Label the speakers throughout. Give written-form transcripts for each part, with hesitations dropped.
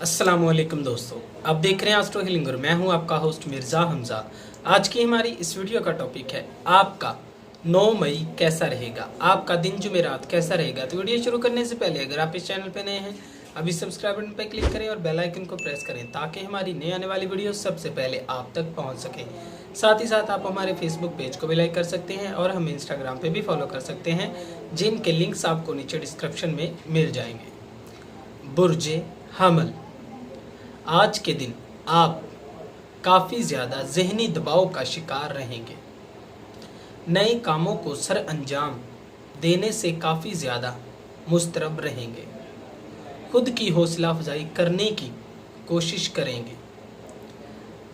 Speaker 1: अस्सलामुअलैकुम दोस्तों, आप देख रहे हैं एस्ट्रो हीलिंग और मैं हूं आपका होस्ट मिर्ज़ा हमज़ा। आज की हमारी इस वीडियो का टॉपिक है आपका 9 मई कैसा रहेगा, आपका दिन जुमेरात कैसा रहेगा। तो वीडियो शुरू करने से पहले अगर आप इस चैनल पर नए हैं अभी सब्सक्राइब बटन पर क्लिक करें और बेल आइकन को प्रेस करें ताकि हमारी नई आने वाली वीडियो सबसे पहले आप तक पहुँच सके। साथ ही साथ आप हमारे फेसबुक पेज को भी लाइक कर सकते हैं और हमें इंस्टाग्राम पर भी फॉलो कर सकते हैं, जिनके लिंक्स आपको नीचे डिस्क्रिप्शन में मिल जाएंगे। बुर्जे हमल, आज के दिन आप काफ़ी ज़्यादा ज़हनी दबाव का शिकार रहेंगे। नए कामों को सर अंजाम देने से काफ़ी ज़्यादा मुस्तरब रहेंगे। खुद की हौसला अफजाई करने की कोशिश करेंगे।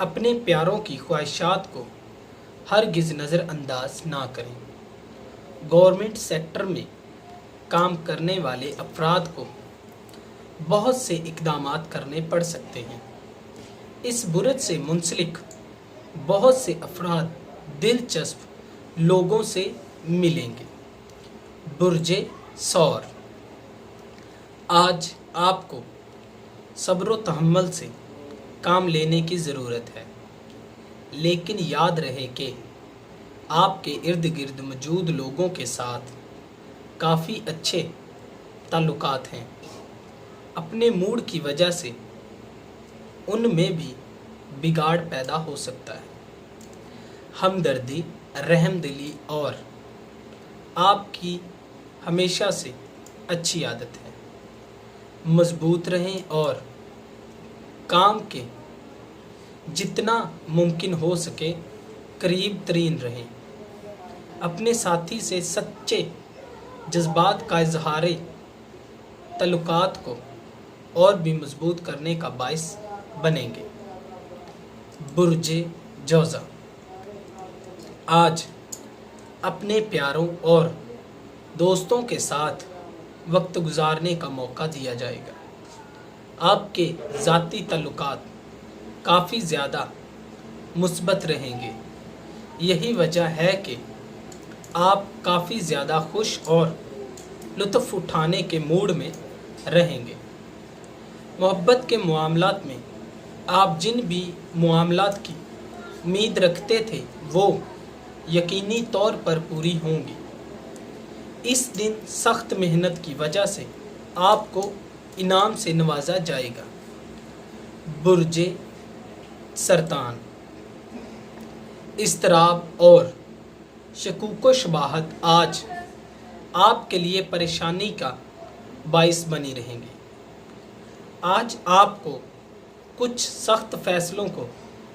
Speaker 1: अपने प्यारों की ख्वाहिशात को हरगिज़ नज़रअंदाज ना करें। गवर्नमेंट सेक्टर में काम करने वाले अफराद को बहुत से इक़दामात करने पड़ सकते हैं। इस बुरज से मुंसलिक बहुत से अफराद दिलचस्प लोगों से मिलेंगे। बुर्जे सौर, आज आपको सब्र व तहम्मुल से काम लेने की ज़रूरत है, लेकिन याद रहे कि आपके इर्द गिर्द मौजूद लोगों के साथ काफ़ी अच्छे ताल्लुकात हैं। अपने मूड की वजह से उनमें भी बिगाड़ पैदा हो सकता है। हमदर्दी, रहमदिली और आपकी हमेशा से अच्छी आदत है। मजबूत रहें और काम के जितना मुमकिन हो सके करीब तरीन रहें। अपने साथी से सच्चे जज्बात का इजहार ताल्लुकात को और भी मजबूत करने का बाइस बनेंगे। बुर्जे जौज़ा, आज अपने प्यारों और दोस्तों के साथ वक्त गुजारने का मौका दिया जाएगा। आपके ज़ाती ताल्लुकात काफ़ी ज़्यादा मुस्बत रहेंगे। यही वजह है कि आप काफ़ी ज़्यादा खुश और लुत्फ़ उठाने के मूड में रहेंगे। मोहब्बत के मामलात में आप जिन भी मामलात की उम्मीद रखते थे वो यकीनी तौर पर पूरी होंगी। इस दिन सख्त मेहनत की वजह से आपको इनाम से नवाजा जाएगा। बुर्जे सरतान, इस्तराब और शकूक शुबहात आज आपके लिए परेशानी का बाइस बनी रहेंगे। आज आपको कुछ सख्त फैसलों को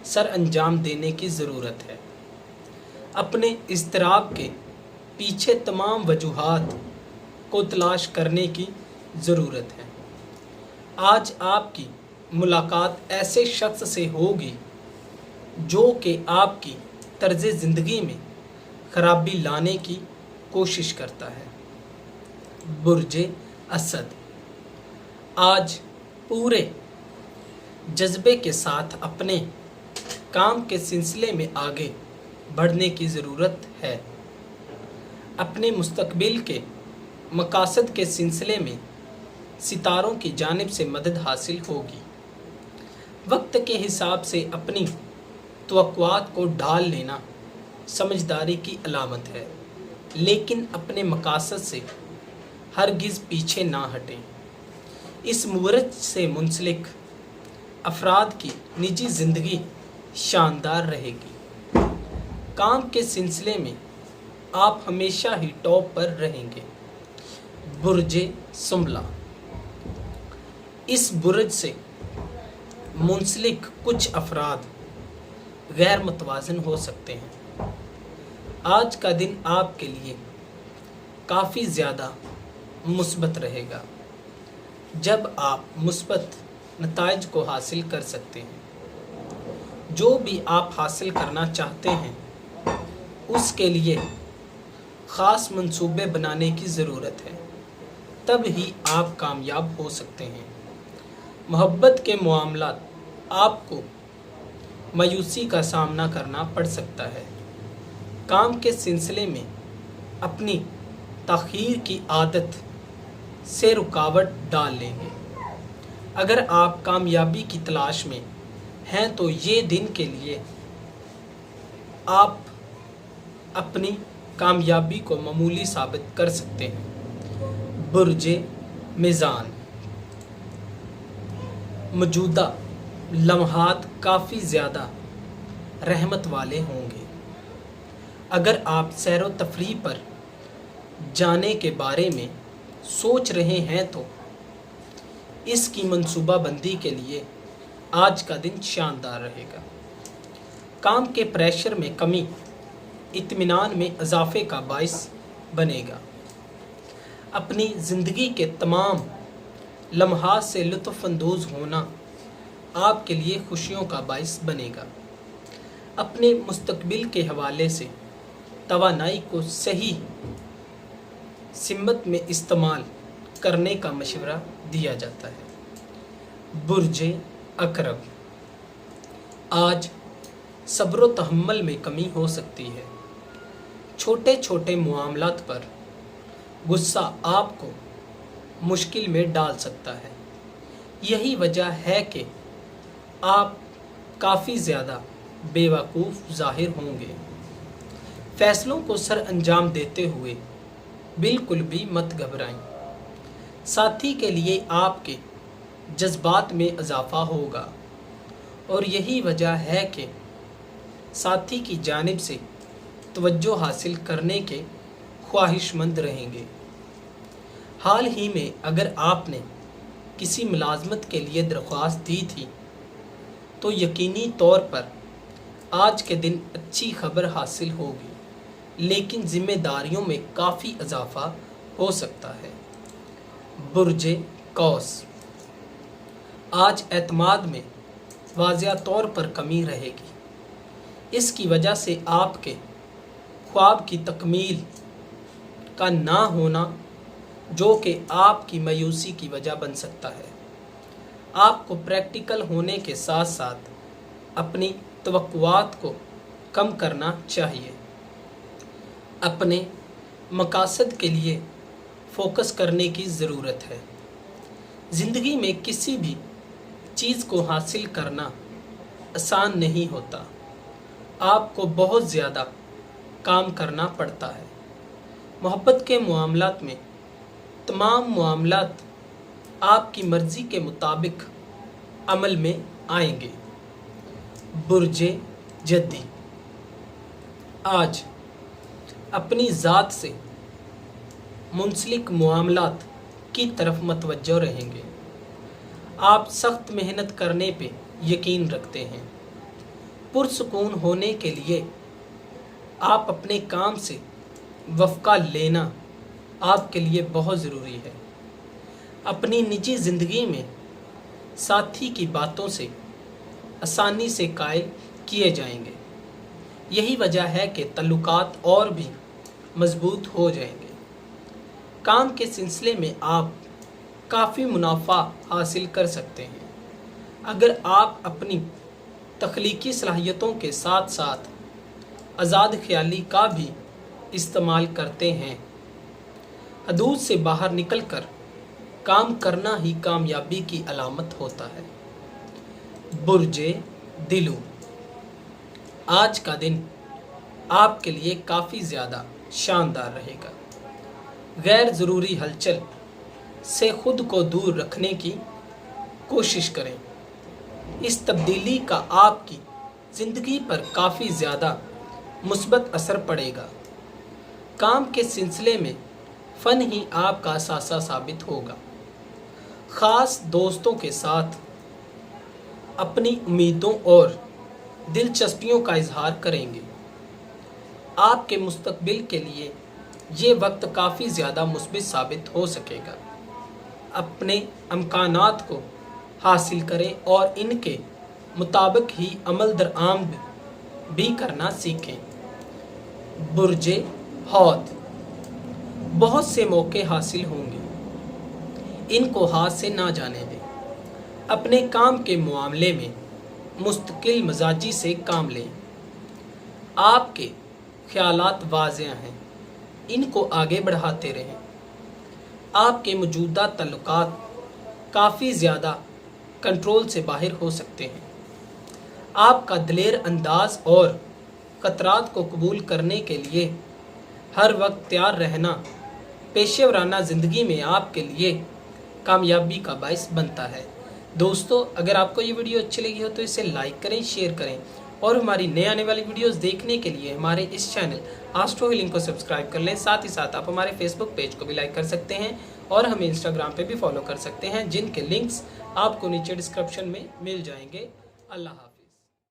Speaker 1: सर अंजाम देने की ज़रूरत है। अपने इज़्तिराब के पीछे तमाम वजूहात को तलाश करने की ज़रूरत है। आज आपकी मुलाकात ऐसे शख्स से होगी जो कि आपकी तर्ज़ ज़िंदगी में ख़राबी लाने की कोशिश करता है। बुर्जे असद, आज पूरे जज्बे के साथ अपने काम के सिलसिले में आगे बढ़ने की ज़रूरत है। अपने मुस्तकबिल के मकासद के सिलसिले में सितारों की जानिब से मदद हासिल होगी। वक्त के हिसाब से अपनी तवक्कुआत को ढाल लेना समझदारी की अलामत है, लेकिन अपने मकासद से हरगिज़ पीछे ना हटें। इस मुवरज से मुंसलिक अफराद की निजी ज़िंदगी शानदार रहेगी। काम के सिलसिले में आप हमेशा ही टॉप पर रहेंगे। बुर्जे सुमला, इस बुर्ज से मुंसलिक कुछ अफराद गैर मुतवाज़न हो सकते हैं। आज का दिन आपके लिए काफ़ी ज़्यादा मुस्बत रहेगा, जब आप मुस्बत नताइज को हासिल कर सकते हैं। जो भी आप हासिल करना चाहते हैं उसके लिए ख़ास मंसूबे बनाने की ज़रूरत है, तब ही आप कामयाब हो सकते हैं। मोहब्बत के मामलात आपको मायूसी का सामना करना पड़ सकता है। काम के सिलसिले में अपनी ताख़ीर की आदत से रुकावट डाल लेंगे। اگر آپ کامیابی کی تلاش میں ہیں تو یہ دن کے لیے آپ اپنی کامیابی کو معمولی ثابت کر سکتے ہیں۔ برج میزان، موجودہ لمحات کافی زیادہ رحمت والے ہوں گے۔ اگر آپ سیر و تفریح پر جانے کے بارے میں سوچ رہے ہیں تو اس کی منصوبہ بندی کے لیے آج کا دن شاندار رہے گا۔ کام کے پریشر میں کمی اطمینان میں اضافے کا باعث بنے گا۔ اپنی زندگی کے تمام لمحات سے لطف اندوز ہونا آپ کے لیے خوشیوں کا باعث بنے گا۔ اپنے مستقبل کے حوالے سے توانائی کو صحیح سمت میں استعمال کرنے کا مشورہ دیا جاتا ہے۔ برج عقرب، آج صبر و تحمل میں کمی ہو سکتی ہے۔ چھوٹے چھوٹے معاملات پر غصہ آپ کو مشکل میں ڈال سکتا ہے۔ یہی وجہ ہے کہ آپ کافی زیادہ بے وقوف ظاہر ہوں گے۔ فیصلوں کو سر انجام دیتے ہوئے بالکل بھی مت گھبرائیں۔ ساتھی کے لیے آپ کے جذبات میں اضافہ ہوگا اور یہی وجہ ہے کہ ساتھی کی جانب سے توجہ حاصل کرنے کے خواہش مند رہیں گے۔ حال ہی میں اگر آپ نے کسی ملازمت کے لیے درخواست دی تھی تو یقینی طور پر آج کے دن اچھی خبر حاصل ہوگی، لیکن ذمہ داریوں میں کافی اضافہ ہو سکتا ہے۔ برج قوس، آج اعتماد میں واضح طور پر کمی رہے گی۔ اس کی وجہ سے آپ کے خواب کی تکمیل کا نہ ہونا جو کہ آپ کی مایوسی کی وجہ بن سکتا ہے۔ آپ کو پریکٹیکل ہونے کے ساتھ ساتھ اپنی توقعات کو کم کرنا چاہیے۔ اپنے مقاصد کے لیے فوکس کرنے کی ضرورت ہے۔ زندگی میں کسی بھی چیز کو حاصل کرنا آسان نہیں ہوتا۔ آپ کو بہت زیادہ کام کرنا پڑتا ہے۔ محبت کے معاملات میں تمام معاملات آپ کی مرضی کے مطابق عمل میں آئیں گے۔ برج جدی، آج اپنی ذات سے منسلک معاملات کی طرف متوجہ رہیں گے۔ آپ سخت محنت کرنے پہ یقین رکھتے ہیں۔ پرسکون ہونے کے لیے آپ اپنے کام سے وقفہ لینا آپ کے لیے بہت ضروری ہے۔ اپنی نجی زندگی میں ساتھی کی باتوں سے آسانی سے قائل کیے جائیں گے۔ یہی وجہ ہے کہ تعلقات اور بھی مضبوط ہو جائیں گے۔ کام کے سلسلے میں آپ کافی منافع حاصل کر سکتے ہیں۔ اگر آپ اپنی تخلیقی صلاحیتوں کے ساتھ ساتھ آزاد خیالی کا بھی استعمال کرتے ہیں، حدود سے باہر نکل کر کام کرنا ہی کامیابی کی علامت ہوتا ہے۔ برج دلو، آج کا دن آپ کے لیے کافی زیادہ شاندار رہے گا۔ غیر ضروری ہلچل سے خود کو دور رکھنے کی کوشش کریں۔ اس تبدیلی کا آپ کی زندگی پر کافی زیادہ مثبت اثر پڑے گا۔ کام کے سلسلے میں فن ہی آپ کا اثاثہ ثابت ہوگا۔ خاص دوستوں کے ساتھ اپنی امیدوں اور دلچسپیوں کا اظہار کریں گے۔ آپ کے مستقبل کے لیے یہ وقت کافی زیادہ مثبت ثابت ہو سکے گا۔ اپنے امکانات کو حاصل کریں اور ان کے مطابق ہی عمل درآمد بھی کرنا سیکھیں۔ برج حوت، بہت سے موقع حاصل ہوں گے، ان کو ہاتھ سے نہ جانے دیں۔ اپنے کام کے معاملے میں مستقل مزاجی سے کام لیں۔ آپ کے خیالات واضح ہیں، ان کو آگے بڑھاتے رہیں۔ آپ کے موجودہ تعلقات کافی زیادہ कंट्रोल से बाहर हो सकते हैं। आपका दिलेर अंदाज और खतरात को कबूल करने के लिए हर वक्त तैयार रहना पेशेवराना ज़िंदगी में आपके लिए कामयाबी का बाइस बनता है। दोस्तों, अगर आपको ये वीडियो अच्छी लगी हो तो इसे लाइक करें, शेयर करें और हमारी नए आने वाली वीडियोस देखने के लिए हमारे इस चैनल एस्ट्रो हीलिंग को सब्सक्राइब कर लें। साथ ही साथ आप हमारे फेसबुक पेज को भी लाइक कर सकते हैं और हमें इंस्टाग्राम पे भी फॉलो कर सकते हैं, जिनके लिंक्स आपको नीचे डिस्क्रिप्शन में मिल जाएंगे। अल्लाह हाफ़िज़।